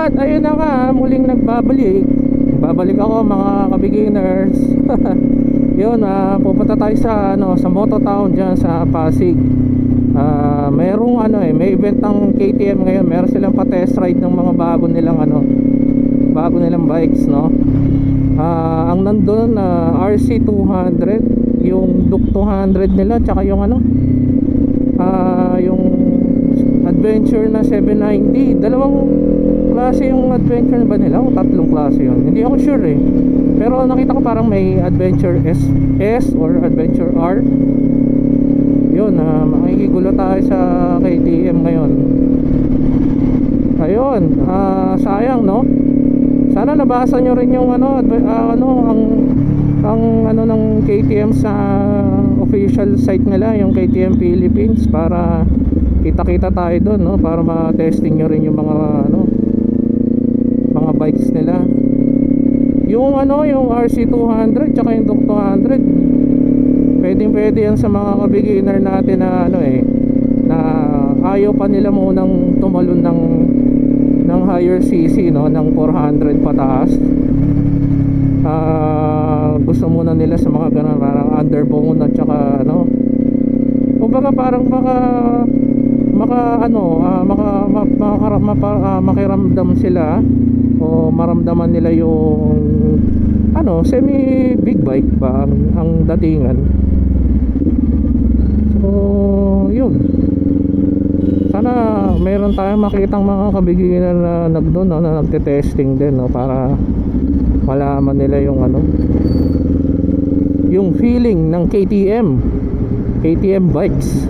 At ayun na nga, muling Babalik ako mga ka-beginners. Yun, pupunta tayo sa sa Moto Town diyan sa Pasig. Merong may event ng KTM ngayon. Meron silang pa-test ride ng mga bago nilang bikes, no. Ang nandun RC200, yung Duke 200 nila, tsaka yung yung Adventure na 790. Dalawang klase yung Adventure ba nila o tatlong klase yun, hindi ako sure eh. Pero nakita ko parang may Adventure S or Adventure R. Yun, makikigulo tayo sa KTM ngayon. Ayun, sayang, no. Sana nabasa nyo rin yung ng KTM sa official site nila, yung KTM Philippines, para kita-kita tayo doon, no, para ma-testing nyo rin yung mga bikes nila. Yung yung RC200 tsaka yung Duke 200, pwede yan sa mga ka-beginner natin na na ayaw pa nila munang tumalon ng higher CC, no, ng 400 pataas. Gusto muna nila sa mga ganun, parang underbone at saka kumbaga parang makiramdam sila o maramdaman nila yung semi big bike ba ang datingan. So yun, sana meron tayong makitang mga kabiginan na na nagte-testing din, no, para malaman nila yung feeling ng KTM bikes.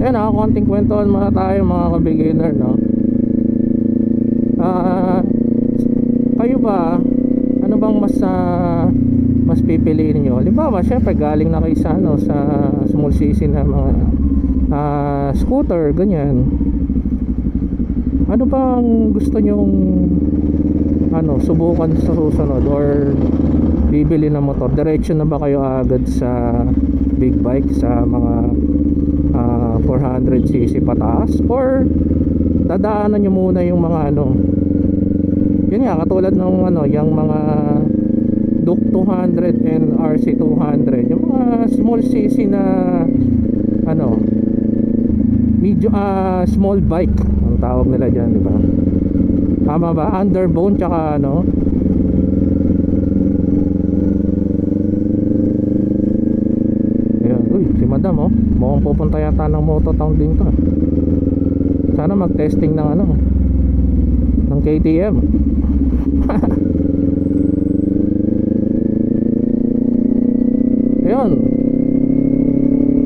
Yan, konting kwentuhan muna tayo mga ka-beginner, no. Kayo ba, ano bang mas pipiliin niyo? Halimbawa, syempre galing na kayo sa small cc na mga scooter, ganyan. Ano bang gusto nyong subukan sa susunod, or bibili ng motor? Diretso na ba kayo agad sa big bike, sa mga 400cc pataas, or dadaanan nyo muna yung mga yun nga, katulad ng yung mga Duke 200 and RC200, yung mga small cc na small bike ang tawag nila dyan, di ba? Tama ba? Underbone tsaka ayun, uy, si madam, mukhang pupunta yata ng Moto Town din to. Sana mag-testing ng KTM. Ayun.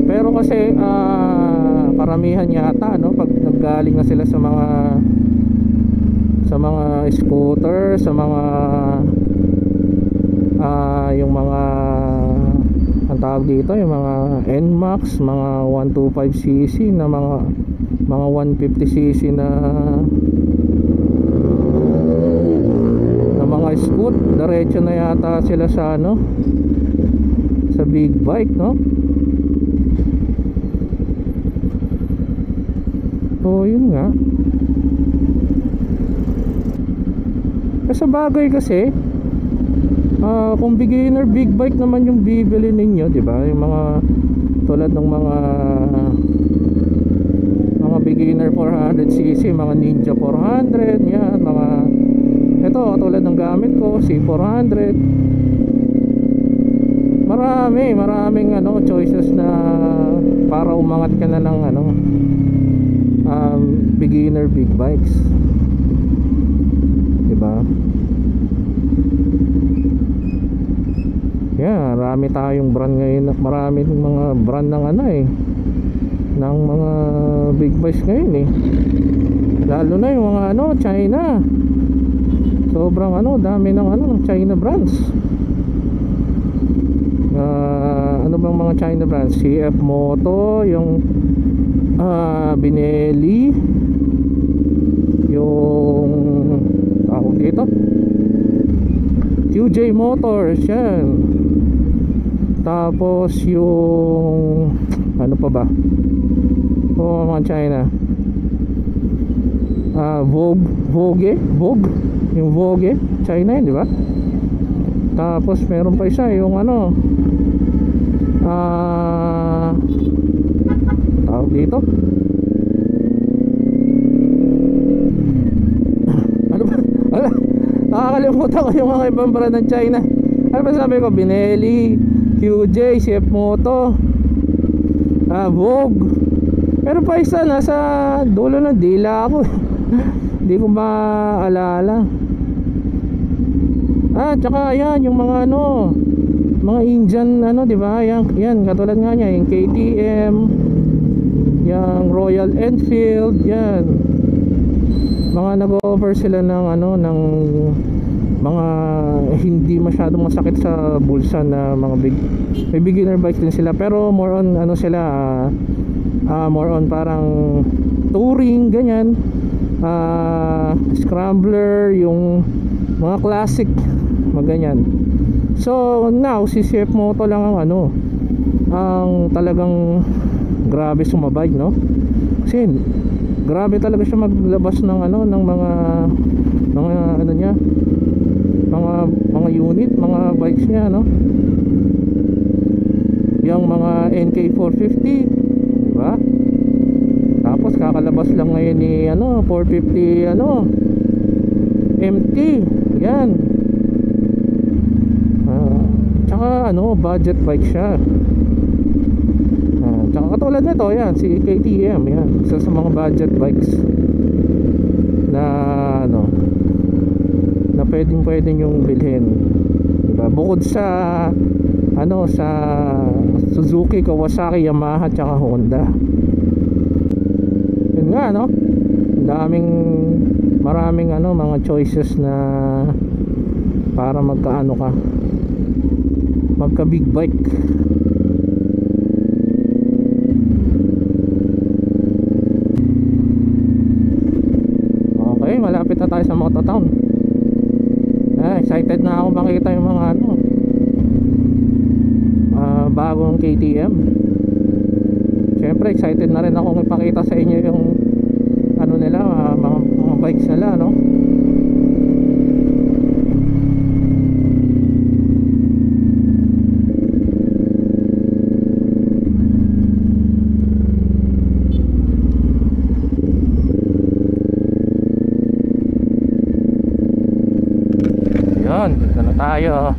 Pero kasi karamihan yata pag naggaling na sila sa mga scooter, sa mga yung mga ang tawag dito, yung mga NMAX, mga 125cc na mga 150cc na mga scoot, diretso na yata sila sa sa big bike, no. So yun nga, sa bagay kasi kung beginner big bike naman yung bibili ninyo, di ba? Yung mga tulad ng mga beginner 400cc, mga Ninja 400, yan, mga ito tulad ng gamit ko, C400. Maraming choices na para umangat ka na ng beginner big bikes, diba? Yeah, marami tayong brand ngayon, maraming mga brand ng ng mga big bikes ngayon lalo na yung mga China. Sobrang dami ng China brands. Ano bang mga China brands? CF Moto, yung Benelli, yung tawag dito, QJ Motors, yan. Tapos yung ano pa ba, o mga China. Vogue, yung Vogue, China yun, di ba? Tapos meron pa isa yung ano, tawag dito, ano ba? Wala, nakakalimutan ko yung mga ibang brand ng China. Ano ba sabi ko? Benelli, QJ, CF Moto, Vogue. Pero pa isa nasa dulo ng dila ako. Hindi ko maalala. Tsaka yan yung mga ano, mga Indian ano, di ba? Yan katulad nga niya, yung KTM, yung Royal Enfield, yan. Mga nag-offer sila ng ano, ng mga hindi masyadong masakit sa bulsa na mga may beginner bikes din sila, pero more on ano sila, more on parang touring ganyan, scrambler, yung mga classic, mga ganyan. So now si CF Moto lang ang ano, ang talagang grabe sumabay, no? Kasi grabe talaga siya maglabas ng ano, ng mga ano niya, mga unit, mga bikes niya, no? Yung mga NK450, di ba? Tapos kakalabas lang ngayon ni ano, 450 ano, MT, yan. Tsaka ano, budget bike siya. Tsaka katulad nito, yan, si KTM, yan, isa sa mga budget bikes na ano, na pwedeng yung bilhin, diba? Bukod sa ano, sa Suzuki, Kawasaki, Yamaha, tsaka Honda. Yun nga, no? Maraming ano, mga choices na para magka big bike. Okay, malapit na tayo sa Mototown. Excited na ako makita yung mga ano, bagong KTM. Siyempre excited na rin ako ipakita sa inyo yung ano nila, mga bikes nila, no? Yun, dito na tayo.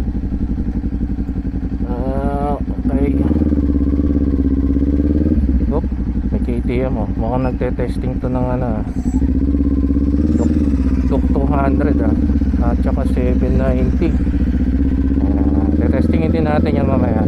Okay. Oop, may KTM, oh. Mukhang nagte-testing to ng ano, Duk 200, at saka 790. Testingin din natin yan mamaya.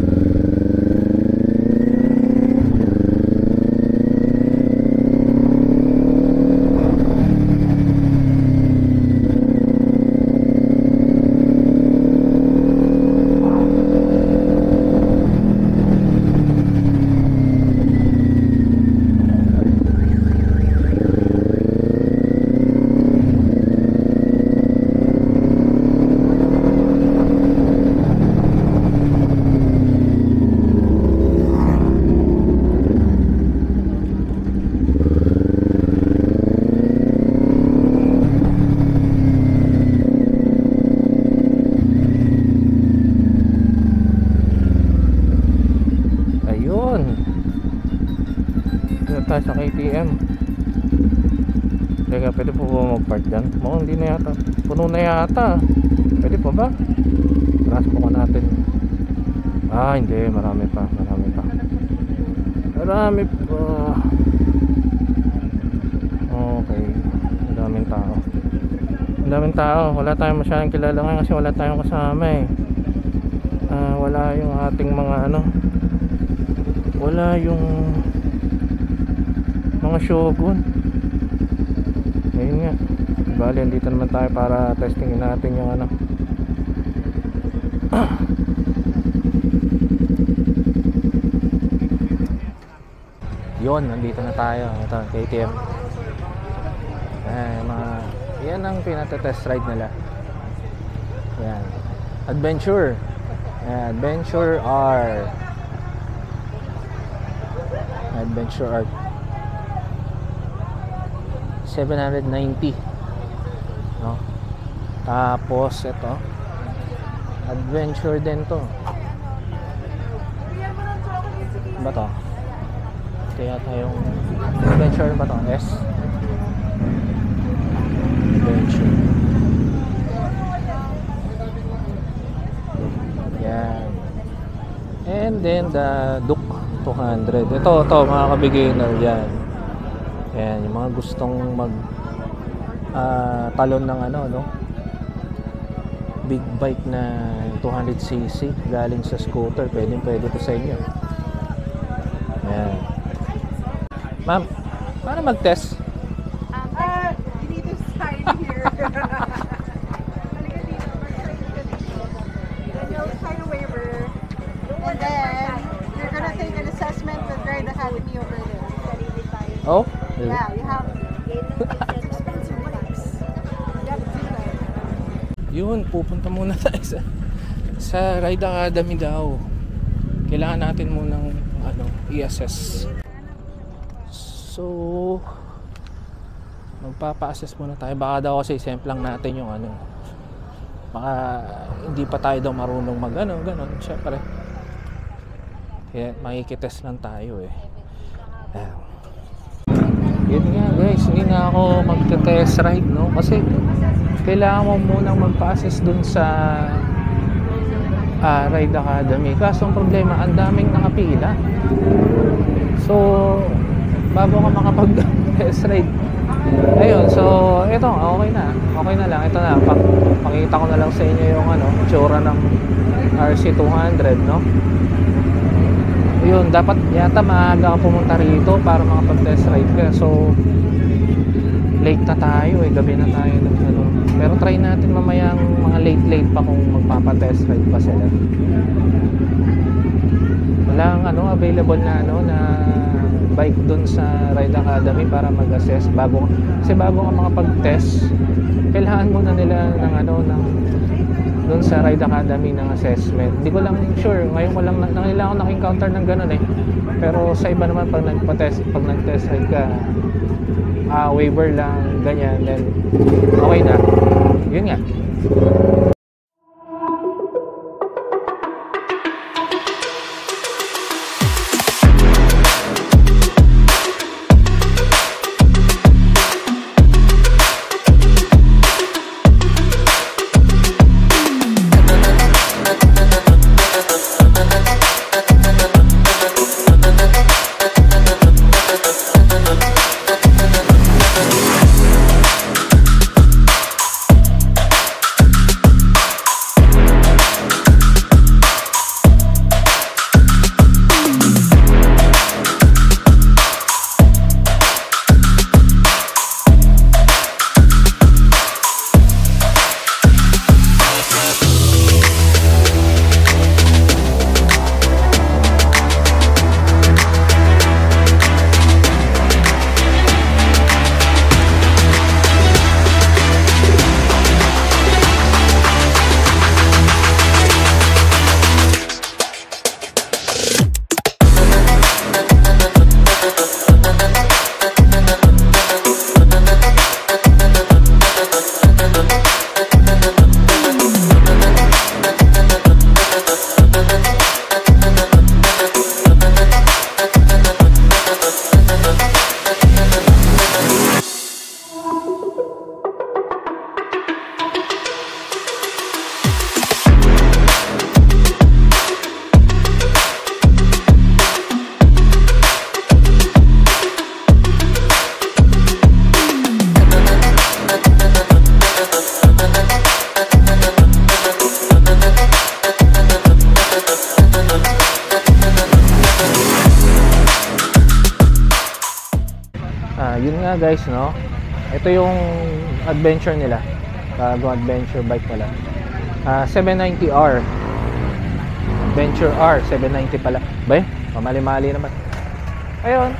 Tayo sa KTM. Teka, pwede po ba mag-park dyan? Mukhang hindi na yata, puno na yata. Pwede pa ba? Transport natin. Hindi, marami pa. Okay, ang daming tao. Wala tayong masyadong kilala ngayon kasi wala tayong kasama eh. Wala yung ating mga ano, wala yung mga Shogun. Ayun nga, bali andito naman tayo para testingin natin yung ano. Yun, nandito na tayo. Ito, KTM. Yan ang pinata-test ride nila. Yan, Adventure. Adventure R. 790, no? Tapos ito, adventure din to. Ba to? Kaya tayong adventure ba to? S adventure. Yan. And then the Duke 200. Ito mga ka-beginner yan. Yan, yung mga gustong mag talon ng ano, no? Big bike na 200cc galing sa scooter, pwede to sa inyo. Yan. Ma'am, paano mag-test? You need to sign here. Then you'll sign a waiver. And then you're gonna take an assessment with Ride Academy over there. Oh? Yeah, you have it's expensive bikes. You have to do that. Yun, pupunta muna tayo sa Ride Academy daw. Kailangan natin munang i-assess. So magpapa-assess muna tayo. Baka daw kasi semplang natin yung baka hindi pa tayo daw marunong mag ganon. Syempre kaya makikitest lang tayo eh. Yun nga guys, hindi na ako magte-test ride, no? Kasi kailangan mo munang magpa-assess dun sa Ride Academy. Kaso ang problema, ang daming nakapila. So bago ka makapag-test ride, ayun, so ito, okay na lang. Ito na, pakita ko na lang sa inyo yung itsura ng RC200, no? Yun, dapat yata maaga ka pumunta rito para makapag-test ride ka. So late na tayo gabi na tayo pero try natin mamayang mga late pa kung magpapa-test ride pa sila. Walang available na na bike dun sa Ride Academy para mag-assess bago ka makapag-test. Kailangan muna nila ng dun sa Ride Academy ng assessment. Hindi ko lang sure, ngayon ko lang ako naka-encounter ng ganun pero sa iba naman pag nag-test ride ka, waiver lang, ganyan, then okay na. Yun nga. Yun nga guys, no, ito yung adventure nila, bago adventure bike pala, 790R, Adventure R 790 pala ba, mamali-mali naman. Ayun,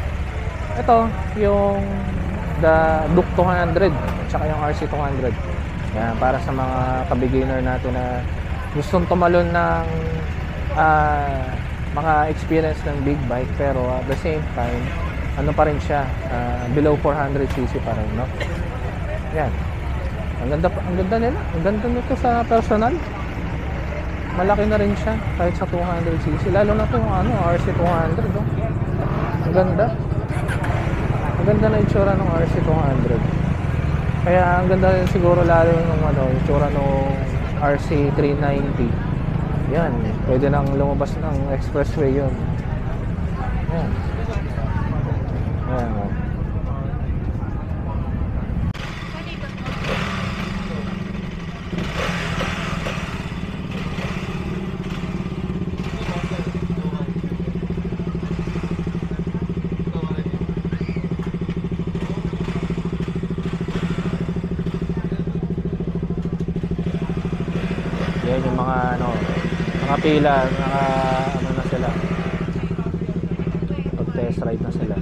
ito yung the Duke 200 tsaka yung RC 200. Yan, para sa mga ka-beginner natin na gustong tumalon ng mga experience ng big bike pero at the same time ano pa rin siya, below 400cc pa rin, no? Yan. Ang ganda nila. Ang ganda nito sa personal. Malaki na rin siya kahit sa 200cc. Lalo na itong RC200, no? Ang ganda. Ang ganda na itsura ng RC200. Kaya ang ganda rin siguro lalo ng itsura ng RC390. Yan. Pwede nang lumabas ng expressway yun. Yan. Yan. Yan yung mga mga pila, na sila. Pag-test ride na sila.